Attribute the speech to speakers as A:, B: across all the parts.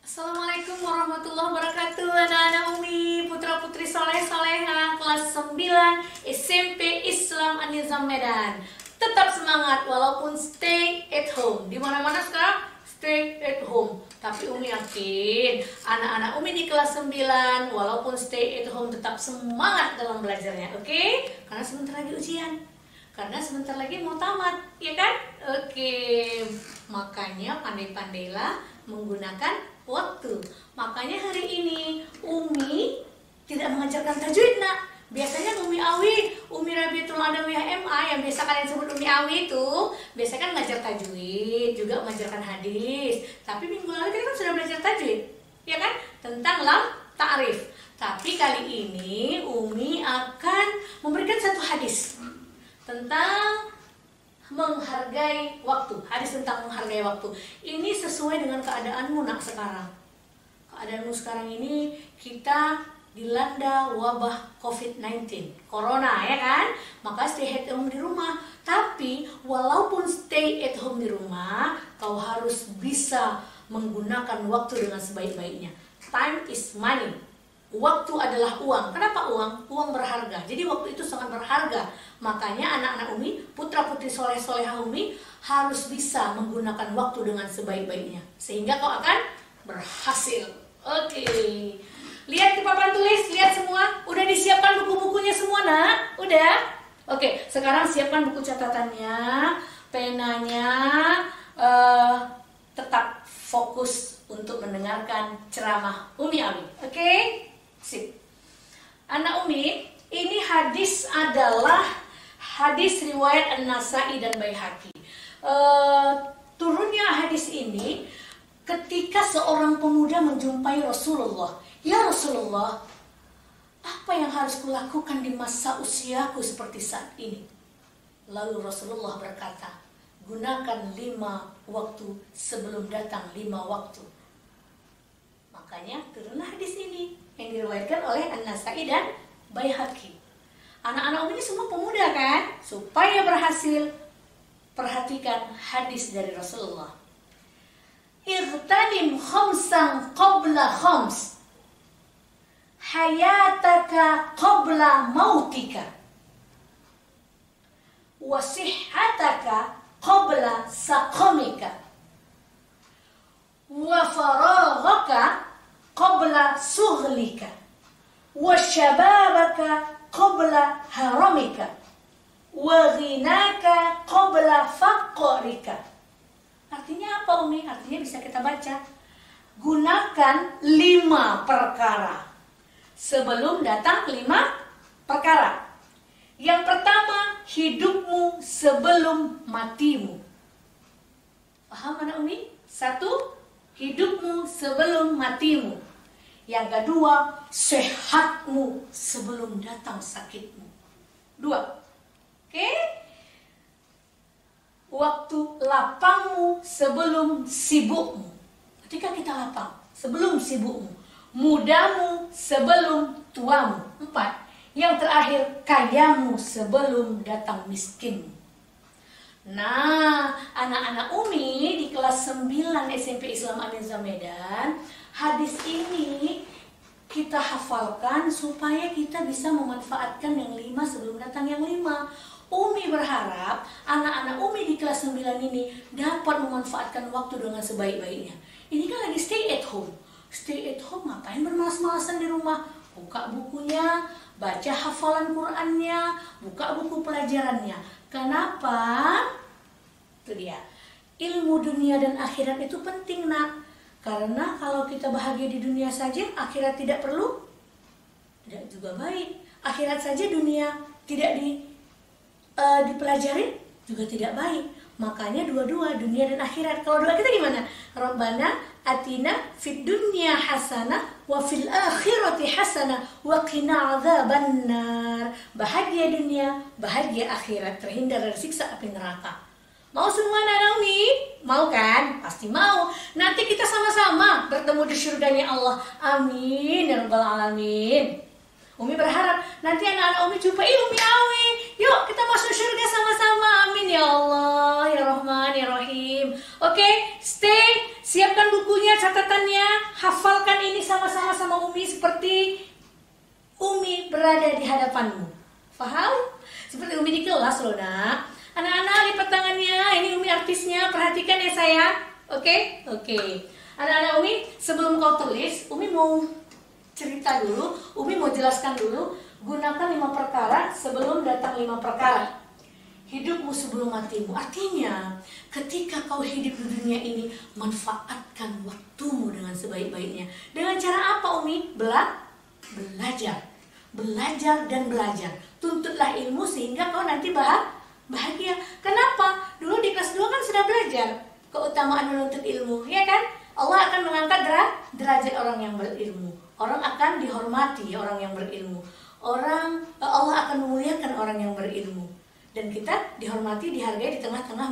A: Assalamualaikum warahmatullahi wabarakatuh. Anak-anak Umi, putra-putri soleh-soleha kelas 9 SMP Islam An-Nizam Medan. Tetap semangat walaupun stay at home. Di mana-mana sekarang stay at home. Tapi Umi yakin anak-anak Umi di kelas 9 walaupun stay at home tetap semangat dalam belajarnya, oke? Karena sebentar lagi ujian. Karena sebentar lagi mau tamat, ya kan? Oke. Makanya pandai-pandailah menggunakan waktu. Makanya hari ini Umi tidak mengajarkan tajwid, nak. Biasanya Umi Awi, Umi Rabiatul Adawiyah MA yang biasa kalian sebut Umi Awi itu biasanya kan ngajar tajwid, juga mengajarkan hadis. Tapi minggu lalu kita kan sudah belajar tajwid, ya kan? Tentang lam ta'rif. Tapi kali ini Umi akan memberikan satu hadis tentang menghargai waktu. Hadis tentang menghargai waktu. Ini sesuai dengan keadaanmu nak sekarang. Keadaanmu sekarang ini kita dilanda wabah COVID-19, Corona, ya kan? Maka stay at home di rumah. Tapi walaupun stay at home di rumah, kau harus bisa menggunakan waktu dengan sebaik-baiknya. Time is money. Waktu adalah uang. Kenapa uang? Uang berharga. Jadi waktu itu sangat berharga. Makanya anak-anak Umi, putra-putri soleh-soleha Umi harus bisa menggunakan waktu dengan sebaik-baiknya. Sehingga kau akan berhasil. Oke. Lihat di papan tulis, lihat semua. Udah disiapkan buku-bukunya semua, nak? Udah? Oke, sekarang siapkan buku catatannya, penanya, tetap fokus untuk mendengarkan ceramah Umi Awi. Oke? Sip. Anak Umi, ini hadis adalah hadis riwayat An-Nasai dan Baihaqi. Turunnya hadis ini ketika seorang pemuda menjumpai Rasulullah. Ya Rasulullah, apa yang harus kulakukan di masa usiaku seperti saat ini? Lalu Rasulullah berkata, gunakan 5 waktu sebelum datang 5 waktu. Makanya turunlah hadis ini yang diriwayatkan oleh An-Nasai dan Baihaqi. Anak-anak Umi ini semua pemuda kan? Supaya berhasil, perhatikan hadis dari Rasulullah. Ightanim khamsan qabla khams, hayataka qabla mautika, wasihhataka qabla saqamika, wa faraghaka qabla sughlika, wa syababaka qabla haramika, wa ghinaka qabla faqrika. Artinya apa Umi? Artinya bisa kita baca, gunakan 5 perkara sebelum datang 5 perkara. Yang pertama, hidupmu sebelum matimu. Paham anak Umi? 1, hidupmu sebelum matimu. Yang kedua, sehatmu sebelum datang sakitmu. 2. Oke? Waktu lapangmu sebelum sibukmu. Ketika kita lapang, sebelum sibukmu. Mudamu sebelum tuamu. 4. Yang terakhir, kayamu sebelum datang miskinmu. Nah, anak-anak Umi di kelas 9 SMP Islam An-Nizam Medan, hadis ini kita hafalkan supaya kita bisa memanfaatkan yang 5 sebelum datang yang 5. Umi berharap anak-anak Umi di kelas 9 ini dapat memanfaatkan waktu dengan sebaik-baiknya. Ini kan lagi stay at home. Stay at home, ngapain bermalas-malasan di rumah? Buka bukunya, baca hafalan Qur'annya, buka buku pelajarannya. Kenapa? Itu dia. Ilmu dunia dan akhirat itu penting, nak. Karena kalau kita bahagia di dunia saja, akhirat tidak perlu, tidak juga baik. Akhirat saja dunia tidak dipelajari juga tidak baik. Makanya dua-dua, dunia dan akhirat. Kalau doa kita gimana? Rabbana atina fid dunya hasanah wa fil akhirati hasanah wa qina adzabannar. Bahagia dunia, bahagia akhirat, terhindar dari siksa api neraka. Mau semua anak Umi? Mau kan? Pasti mau. Nanti kita sama-sama bertemu di surganya Allah. Amin ya rabbal alamin. Umi berharap nanti anak-anak Umi jumpai Umi Awi. Yuk kita masuk surga sama-sama. Amin ya Allah, ya Rahman, ya Rahim. Oke, stay. Siapkan bukunya, catatannya. berada di hadapanmu. Paham? Seperti Umi di kelas loh nak. Anak-anak lipat tangannya, ini Umi artisnya, perhatikan ya sayang. Oke? Oke. Anak-anak Umi, sebelum kau tulis, Umi mau cerita dulu, Umi mau jelaskan dulu. Gunakan 5 perkara sebelum datang 5 perkara. Hidupmu sebelum matimu. Artinya, ketika kau hidup di dunia ini, manfaatkan waktumu dengan sebaik-baiknya. Dengan cara apa Umi? Belajar. Belajar dan belajar. Tuntutlah ilmu sehingga kau nanti bahagia. Kenapa? Dulu di kelas 2 kan sudah belajar keutamaan menuntut ilmu, ya kan? Allah akan mengangkat derajat orang yang berilmu. Orang akan dihormati orang yang berilmu. Allah akan memuliakan orang yang berilmu. Dan kita dihormati, dihargai di tengah-tengah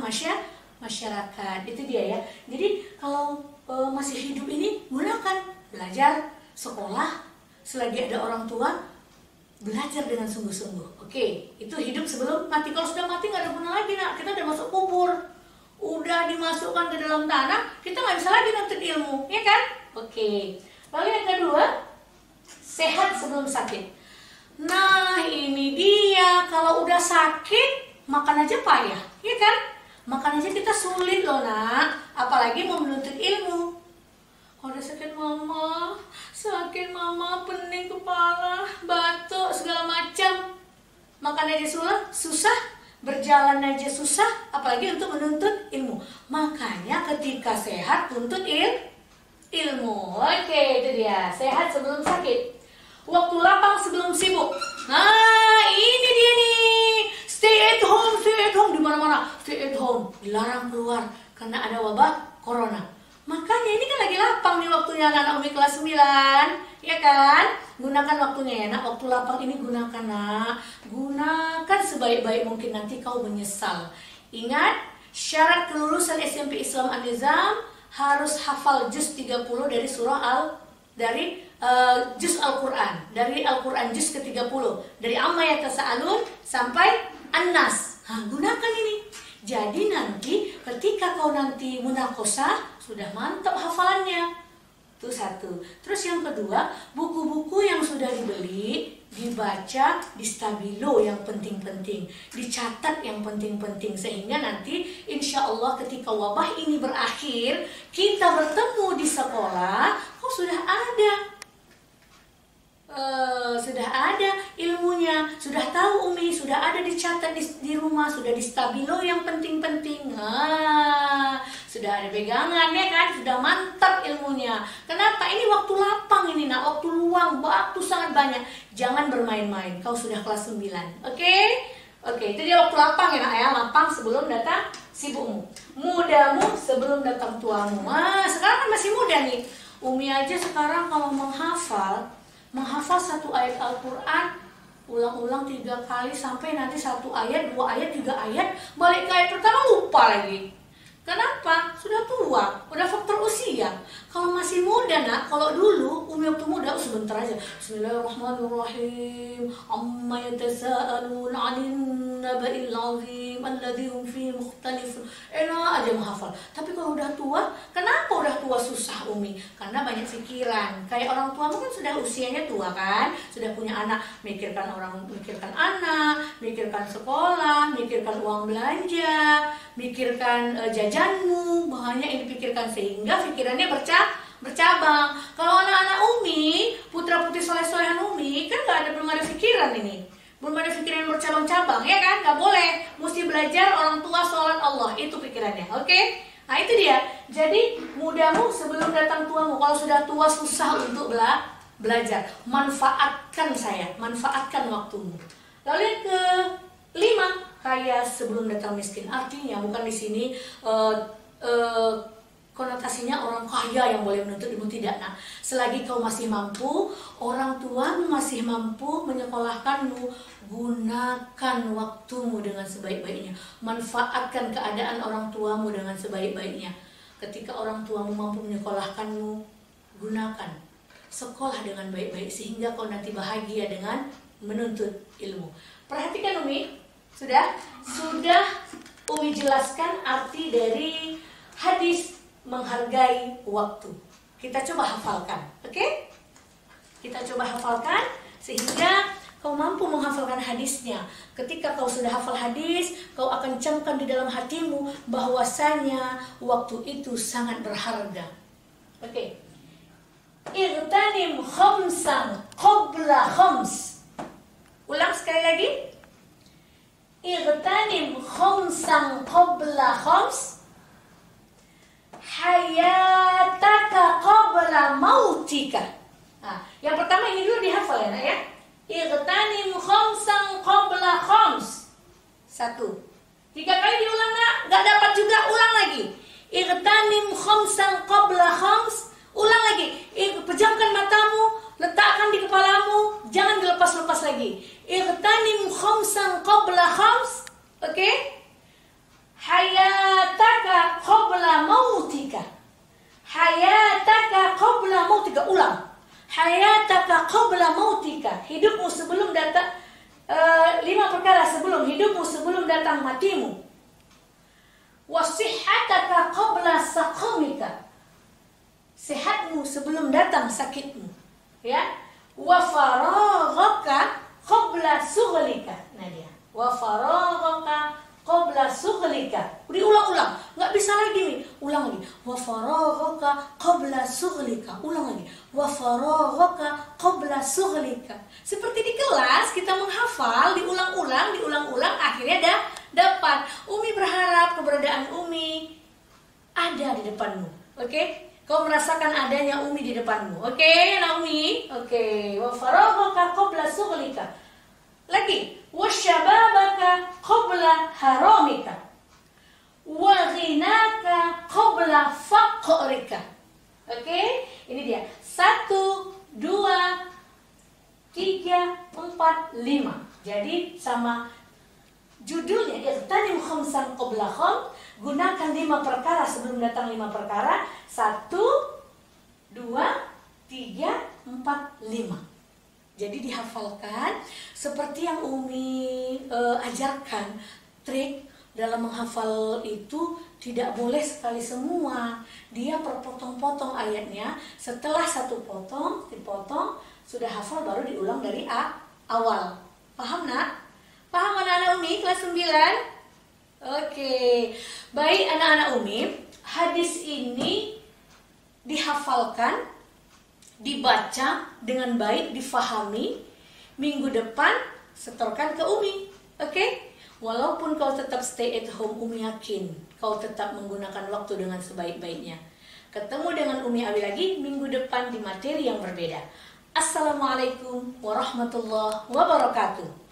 A: masyarakat. Itu dia ya. Jadi kalau masih hidup ini, gunakan belajar, sekolah, selagi ada orang tua, belajar dengan sungguh-sungguh. Oke, itu hidup sebelum mati. Kalau sudah mati nggak ada guna lagi nak. Kita udah masuk kubur, udah dimasukkan ke dalam tanah, kita nggak bisa lagi nuntut ilmu, ya kan? Oke. Lalu yang kedua, sehat sebelum sakit. Nah ini dia, kalau udah sakit makan aja payah, ya kan? Makan aja kita sulit loh nak, apalagi mau menuntut ilmu. Kalau udah sakit mama, pening kepala, batuk segala macam, makan aja susah, berjalan aja susah, apalagi untuk menuntut ilmu. Makanya ketika sehat tuntut ilmu. Oke, itu dia, sehat sebelum sakit. Waktu lapang sebelum sibuk. Nah, ini dia nih. Stay at home di mana-mana. Stay at home, dilarang keluar karena ada wabah corona. Makanya ini kan lagi lapang nih waktunya anak-anak Umi kelas 9, ya kan? Gunakan waktunya ya nak. Waktu lapang ini gunakan nak. Gunakan sebaik-baik mungkin, nanti kau menyesal. Ingat, syarat kelulusan SMP Islam An-Nizam harus hafal juz 30 dari juz Al-Quran, dari Al-Quran juz ke-30, dari Amma Yatasa'alun sampai An-Nas. Gunakan ini. Jadi nanti ketika kau nanti munakosah, sudah mantap hafalannya. Itu satu. Terus yang kedua, buku-buku yang sudah dibeli, dibaca, distabilo yang penting-penting, dicatat yang penting-penting, sehingga nanti insya Allah ketika wabah ini berakhir, kita bertemu di sekolah, kok sudah ada ilmunya, sudah tahu Umi, sudah ada dicatat di rumah, sudah distabilo yang penting-penting, sudah ada pegangan ya kan, sudah mantap ilmunya. Kenapa? Ini waktu lapang ini nak, waktu luang, waktu sangat banyak. Jangan bermain-main, kau sudah kelas 9, oke? Oke, itu dia waktu lapang ya nak ya, lapang sebelum datang sibukmu, mudamu sebelum datang tuamu. Sekarang kan masih muda nih, Umi aja sekarang kalau menghafal satu ayat Al-Quran, ulang-ulang 3 kali sampai nanti 1 ayat, 2 ayat, 3 ayat, balik ke ayat pertama lupa lagi. Kenapa? Sudah tua, udah faktor usia. Kalau masih muda nak, kalau dulu Umi waktu muda sebentar aja. Bismillahirrahmanirrahim. Amma yatasaalun 'anil naba'il 'azim alladzi hum fihi mukhtalifun. Enak aja menghafal. Tapi kalau udah tua, kenapa udah tua susah Umi? Karena banyak pikiran. Kayak orang tua mungkin sudah usianya tua kan, sudah punya anak, mikirkan anak, mikirkan sekolah, mikirkan uang belanja, mikirkan jajanmu, banyak yang dipikirkan sehingga pikirannya bercabang. Kalau anak-anak Umi, putra-putri soleh-solehan Umi, kan belum ada pikiran ini. Belum ada pikiran yang bercabang-cabang, ya kan? Gak boleh, mesti belajar orang tua sholat Allah, itu pikirannya, oke? Nah itu dia, jadi mudamu sebelum datang tuamu. Kalau sudah tua susah untuk belajar. Manfaatkan manfaatkan waktumu. Lalu yang ke-5, kaya sebelum datang miskin. Artinya bukan di sini konotasinya orang kaya yang boleh menuntut ilmu, tidak nak. Selagi kau masih mampu, orang tuamu masih mampu menyekolahkanmu, gunakan waktumu dengan sebaik-baiknya. Manfaatkan keadaan orang tuamu dengan sebaik-baiknya. Ketika orang tuamu mampu menyekolahkanmu, gunakan sekolah dengan baik-baik sehingga kau nanti bahagia dengan menuntut ilmu. Perhatikan Umi, sudah Umi jelaskan arti dari hadis menghargai waktu. Kita coba hafalkan, oke? Kita coba hafalkan sehingga kau mampu menghafalkan hadisnya. Ketika kau sudah hafal hadis, kau akan camkan di dalam hatimu bahwasanya waktu itu sangat berharga. Oke. Igtanim khamsan qabla khams. Ulang sekali lagi. Igtanim khamsan qabla khams. Hayataka qabla mautika. Nah, yang pertama ini dulu dihafal ya, nak ya. Igtanim khamsan qabla khams. 1. 3 kali diulang, nak. Gak dapat juga, ulang lagi. Igtanim khamsan qabla khams. Ulang lagi. Pejamkan matamu, letakkan di kepalamu, jangan dilepas-lepas lagi. Igtanim khamsan qabla khams. Oke? Hayataka qabla mautika. Hayataka qabla mautika. Ulang. Hayataka qabla mautika. Hidupmu sebelum datang 5 perkara sebelum hidupmu, sebelum datang matimu. Wasihhataka qabla saqamika. Sehatmu sebelum datang sakitmu. Ya. Wa faraghaka qabla sughlika. Nah dia. Wa faraghaka qabla sughlika. Diulang-ulang, nggak bisa lagi nih. Ulang lagi. Wa faraghaka qabla sughlika. Ulang lagi. Wa faraghaka qabla sughlika. Seperti di kelas kita menghafal, diulang-ulang, akhirnya dapat. Umi berharap keberadaan Umi ada di depanmu. Oke? Kau merasakan adanya Umi di depanmu. Oke, anak Umi? Oke. Wa faraghaka qabla sughlika. Lagi, wasyababaka qabla haramika, wa ghinaka qabla faqrika. Oke, ini dia. 1, 2, 3, 4, 5. Jadi sama judulnya, Igtanim khamsan qabla khams. Gunakan 5 perkara sebelum datang 5 perkara. 1, 2, 3, 4, 5. Jadi dihafalkan seperti yang Umi ajarkan. Trik dalam menghafal itu tidak boleh sekali semua. Dia perpotong-potong ayatnya. Setelah 1 potong, dipotong, sudah hafal baru diulang dari awal. Paham, nak? Paham anak-anak Umi kelas 9? Oke. Baik anak-anak Umi, hadis ini dihafalkan, dibaca dengan baik, difahami. Minggu depan setorkan ke Umi. Oke? Walaupun kau tetap stay at home, Umi yakin kau tetap menggunakan waktu dengan sebaik-baiknya. Ketemu dengan Umi Abi lagi minggu depan di materi yang berbeda. Assalamualaikum warahmatullahi wabarakatuh.